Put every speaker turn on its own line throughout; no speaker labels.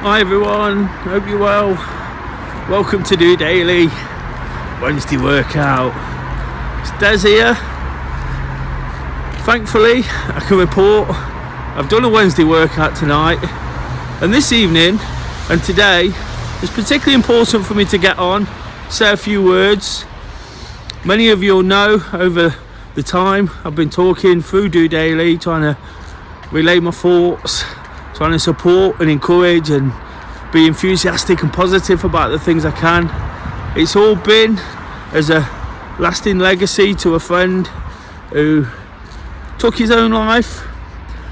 Hi everyone, hope you're well. Welcome to DOdaily Wednesday workout. It's Des here. Thankfully, I can report I've done a Wednesday workout tonight, and this evening and today it's particularly important for me to get on, say a few words. Many of you will know over the time I've been talking through DOdaily, trying to relay my thoughts, trying to support and encourage and be enthusiastic and positive about the things I can. It's all been as a lasting legacy to a friend who took his own life.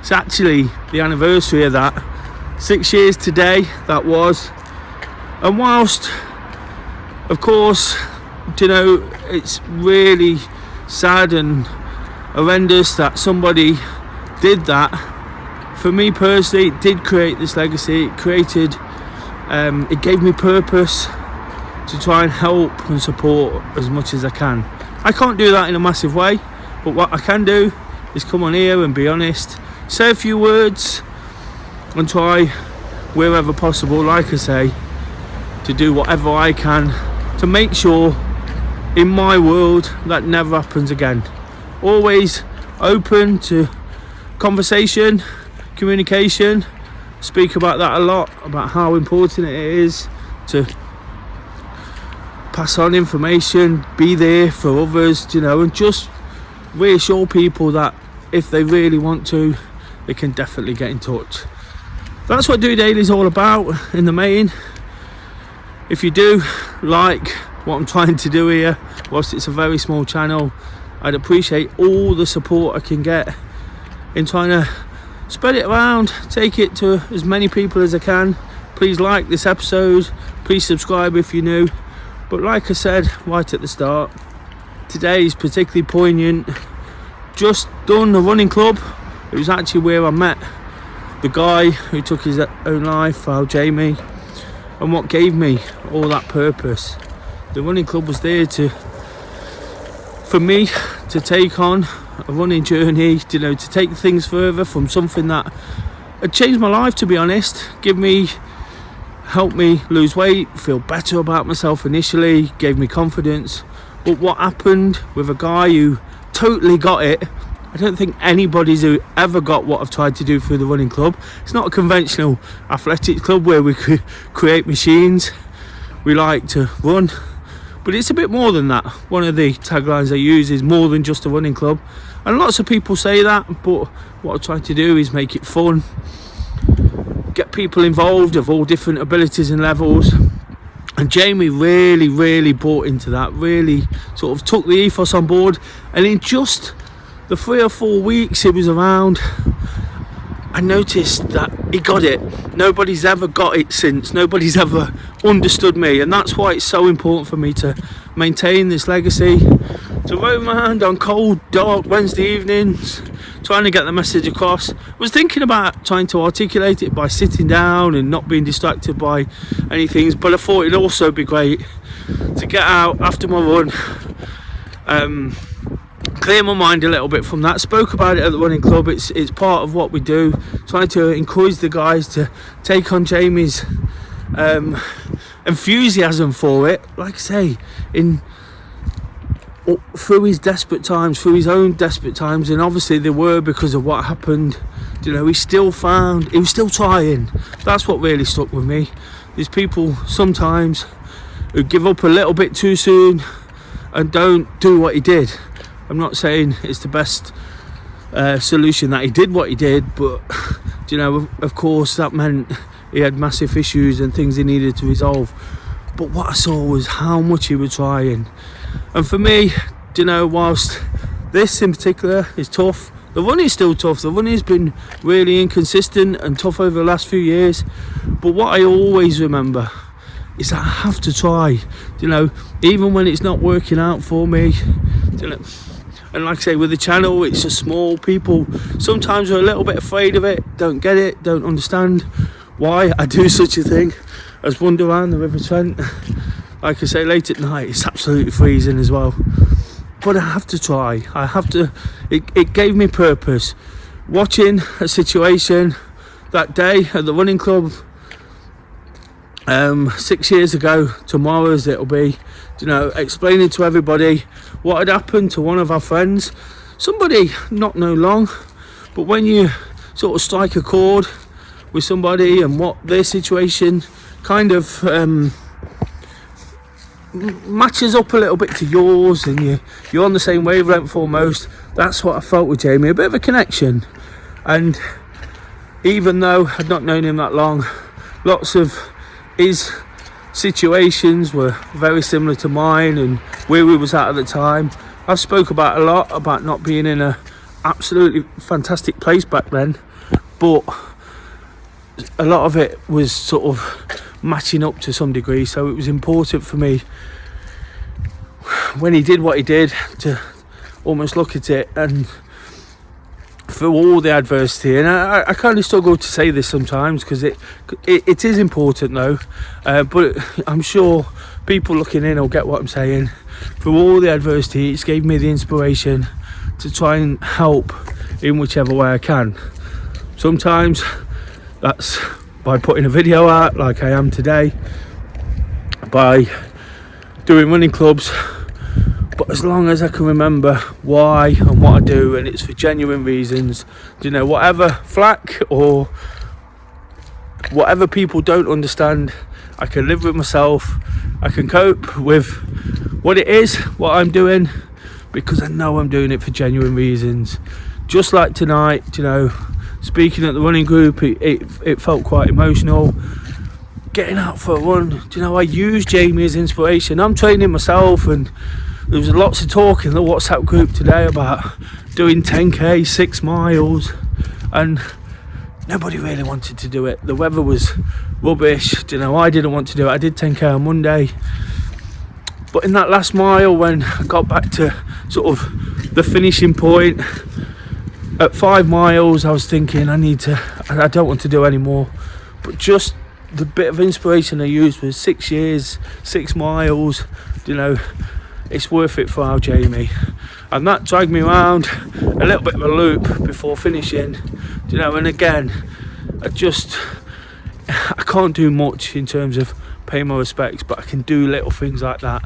It's actually the anniversary of that. 6 years today that was. And whilst of course it's really sad and horrendous that somebody did that, for me personally it did create this legacy. It gave me purpose to try and help and support as much as I can. I can't do that in a massive way, but what I can do is come on here and be honest, say a few words and try wherever possible, like I say, to do whatever I can to make sure in my world that never happens again. Always open to conversation, communication. Speak about that a lot, about how important it is to pass on information, be there for others, and just reassure people that if they really want to, they can definitely get in touch. That's what DOdaily is all about in the main. If you do like what I'm trying to do here, whilst it's a very small channel, I'd appreciate all the support I can get in trying to spread it around, take it to as many people as I can. Please like this episode, please subscribe if you're new. But like I said right at the start, today is particularly poignant. Just done a running club. It was actually where I met the guy who took his own life, Jamie, and what gave me all that purpose. The running club was there for me to take on a running journey, to take things further from something that had changed my life, to be honest. Helped me lose weight, feel better about myself initially, gave me confidence. But what happened with a guy who totally got it, I don't think anybody's who ever got what I've tried to do through the running club. It's not a conventional athletics club where we could create machines. We like to run, but it's a bit more than that. One of the taglines I use is more than just a running club, and lots of people say that, but what I try to do is make it fun, get people involved of all different abilities and levels. And Jamie really bought into that, really sort of took the ethos on board, and in just the 3 or 4 weeks he was around, I noticed that he got it. Nobody's ever got it since. Nobody's ever understood me, and that's why it's so important for me to maintain this legacy, to roam around on cold, dark Wednesday evenings trying to get the message across. I was thinking about trying to articulate it by sitting down and not being distracted by anything, but I thought it'd also be great to get out after my run, clear my mind a little bit from that. Spoke about it at the running club. It's part of what we do, trying to encourage the guys to take on Jamie's enthusiasm for it, like I say, through his desperate times, through his own desperate times, and obviously they were because of what happened. He was still trying. That's what really stuck with me. There's people sometimes who give up a little bit too soon and don't do what he did. I'm not saying it's the best solution that he did what he did, but of course that meant he had massive issues and things he needed to resolve. But what I saw was how much he was trying. And for me, whilst this in particular is tough, the running's still tough. The running's been really inconsistent and tough over the last few years. But what I always remember is that I have to try, even when it's not working out for me. And like I say, with the channel, it's just small. People sometimes are a little bit afraid of it, don't get it, don't understand why I do such a thing as wander around the River Trent. Like I say, late at night, it's absolutely freezing as well. But I have to try. I have to. It gave me purpose. Watching a situation that day at the running club 6 years ago tomorrow as it'll be, explaining to everybody what had happened to one of our friends, somebody not no long, but when you sort of strike a chord with somebody and what their situation kind of matches up a little bit to yours, and you're on the same wavelength almost. That's what I felt with Jamie, a bit of a connection. And even though I'd not known him that long, lots of his situations were very similar to mine and where we was at the time. I spoke about a lot about not being in a absolutely fantastic place back then, but a lot of it was sort of matching up to some degree. So it was important for me when he did what he did to almost look at it, and through all the adversity, and I kind of struggle to say this sometimes because it is important though, but I'm sure people looking in will get what I'm saying. Through all the adversity, it's gave me the inspiration to try and help in whichever way I can. Sometimes that's by putting a video out like I am today, by doing running clubs, but as long as I can remember why and what I do, and it's for genuine reasons, whatever flack or whatever people don't understand, I can live with myself, I can cope with what it is, what I'm doing, because I know I'm doing it for genuine reasons. Just like tonight, speaking at the running group, it felt quite emotional. Getting out for a run, I use Jamie as inspiration. I'm training myself, and there was lots of talk in the WhatsApp group today about doing 10k, 6 miles, and nobody really wanted to do it. The weather was rubbish, I didn't want to do it. I did 10k on Monday, but in that last mile, when I got back to sort of the finishing point at 5 miles, I was thinking I don't want to do any more. But just the bit of inspiration I used was 6 years, 6 miles, it's worth it for our Jamie. And that dragged me around a little bit of a loop before finishing, and again, I can't do much in terms of pay my respects, but I can do little things like that.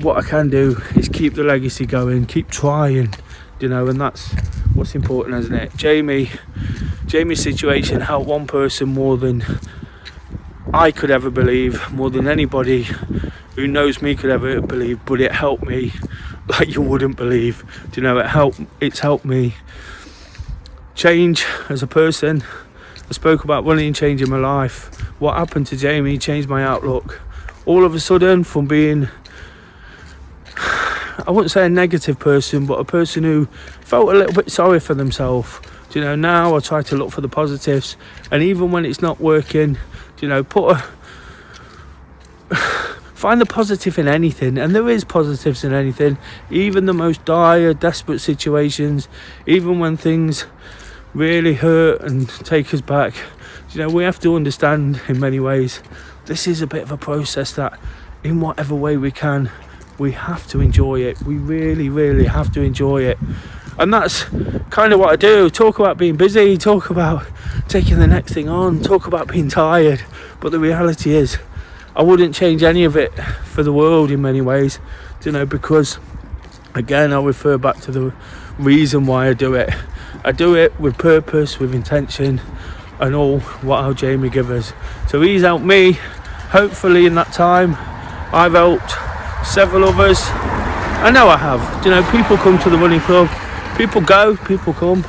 What I can do is keep the legacy going, keep trying, and that's what's important, isn't it? Jamie's situation helped one person more than I could ever believe, more than anybody who knows me could ever believe, but it helped me like you wouldn't believe. It's helped me change as a person. I spoke about running and changing my life. What happened to Jamie changed my outlook. All of a sudden, from being, I wouldn't say a negative person, but a person who felt a little bit sorry for themselves. Now I try to look for the positives, and even when it's not working, find the positive in anything, and there is positives in anything, even the most dire, desperate situations, even when things really hurt and take us back. We have to understand in many ways this is a bit of a process that in whatever way we can, we have to enjoy it. We really, really have to enjoy it. And that's kind of what I do. Talk about being busy, talk about taking the next thing on, talk about being tired, but the reality is I wouldn't change any of it for the world in many ways, because again, I'll refer back to the reason why I do it. I do it with purpose, with intention, and all what our Jamie give us. So he's helped me, hopefully in that time. I've helped several others. I know I have. People come to the running club, people go, people come.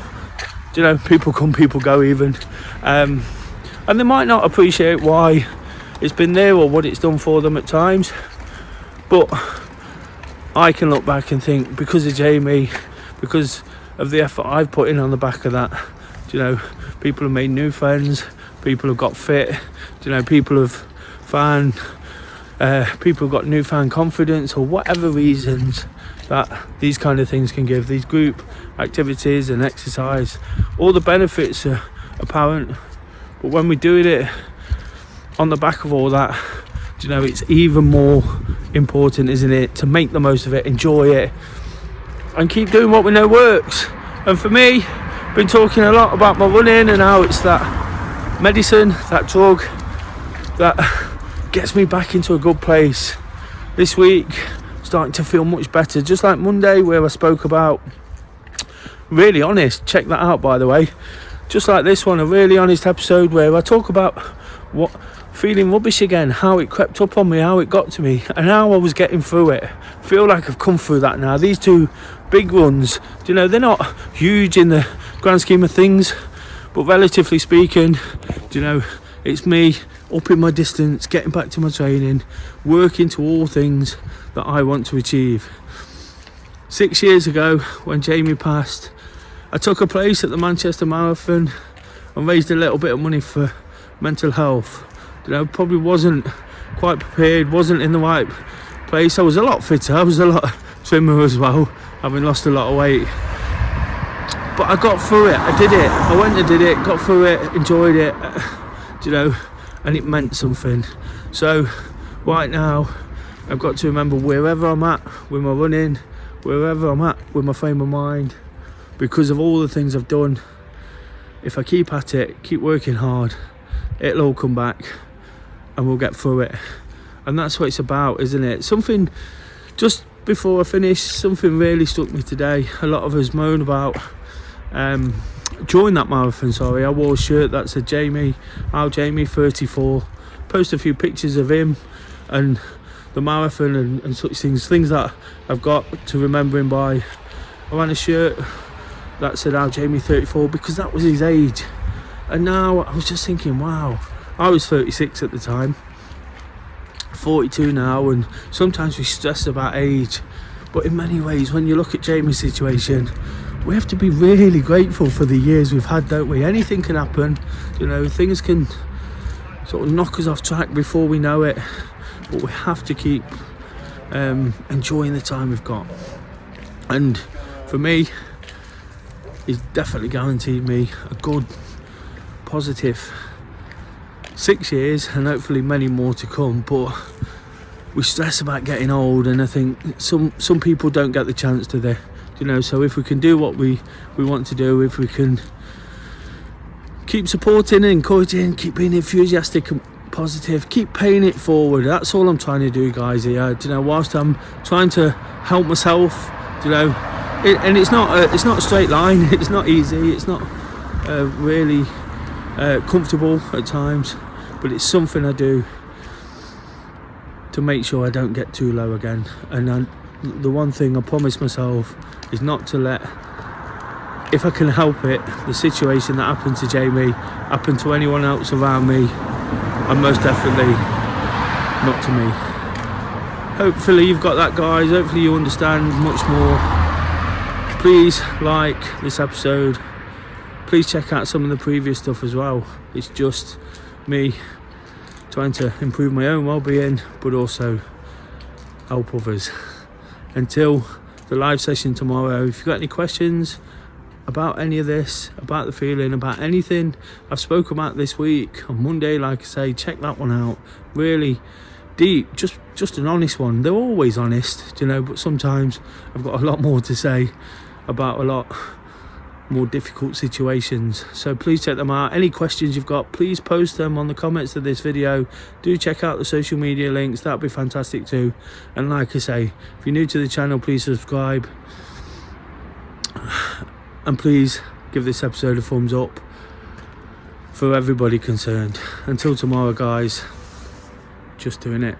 People come, people go even. And they might not appreciate why it's been there or what it's done for them at times. But I can look back and think, because of Jamie, because of the effort I've put in on the back of that, people have made new friends, people have got fit, people have found, people have got newfound confidence, or whatever reasons that these kind of things can give. These group activities and exercise, all the benefits are apparent, but when we're doing it on the back of all that, it's even more important, isn't it, to make the most of it, enjoy it, and keep doing what we know works. And for me, been talking a lot about my running and how it's that medicine, that drug, that gets me back into a good place. This week, starting to feel much better, just like Monday where I spoke about really honest. Check that out, by the way. Just like this one, a really honest episode where I talk about what feeling rubbish again, how it crept up on me, how it got to me, and how I was getting through it. Feel like I've come through that now. These two big runs, you know, they're not huge in the grand scheme of things, but relatively speaking, you know, it's me upping my distance, getting back to my training, working to all things that I want to achieve. 6 years ago, when Jamie passed, I took a place at the Manchester Marathon and raised a little bit of money for mental health. You know, probably wasn't quite prepared, wasn't in the right place. I was a lot fitter, I was a lot trimmer as well, having lost a lot of weight. But I got through it, I did it, I went and did it, got through it, enjoyed it, you know, and it meant something. So right now, I've got to remember wherever I'm at with my running, wherever I'm at with my frame of mind, because of all the things I've done, if I keep at it, keep working hard, it'll all come back and we'll get through it. And that's what it's about, isn't it? Something, just before I finish, something really struck me today. A lot of us moan about during that marathon, I wore a shirt that said Jamie 34, post a few pictures of him and the marathon and such things that I've got to remember him by. I ran a shirt that said Jamie 34 because that was his age. And now I was just thinking, wow, I was 36 at the time, 42 now, and sometimes we stress about age, but in many ways when you look at Jamie's situation, we have to be really grateful for the years we've had, don't we? Anything can happen, you know, things can sort of knock us off track before we know it, but we have to keep enjoying the time we've got. And for me, he's definitely guaranteed me a good, positive 6 years and hopefully many more to come. But we stress about getting old, and I think some people don't get the chance to they, you know. So if we can do what we want to do, if we can keep supporting and encouraging, keep being enthusiastic and positive, keep paying it forward, that's all I'm trying to do, guys, here. You know, whilst I'm trying to help myself, you know, and it's not a straight line, it's not easy, it's not really comfortable at times, but it's something I do to make sure I don't get too low again. And the one thing I promise myself is not to let, if I can help it, the situation that happened to Jamie happen to anyone else around me, and most definitely not to me. Hopefully you've got that, guys. Hopefully you understand much more. Please like this episode. Please check out some of the previous stuff as well. It's just me trying to improve my own well-being, but also help others. Until the live session tomorrow, if you've got any questions about any of this, about the feeling, about anything I've spoken about this week on Monday, like I say, check that one out. Really deep, just an honest one. They're always honest, you know, but sometimes I've got a lot more to say about a lot more difficult situations. So please check them out. Any questions you've got, please post them on the comments of this video. Do check out the social media links, that'd be fantastic too. And like I say, if you're new to the channel, please subscribe, and please give this episode a thumbs up for everybody concerned. Until tomorrow, guys, just doing it.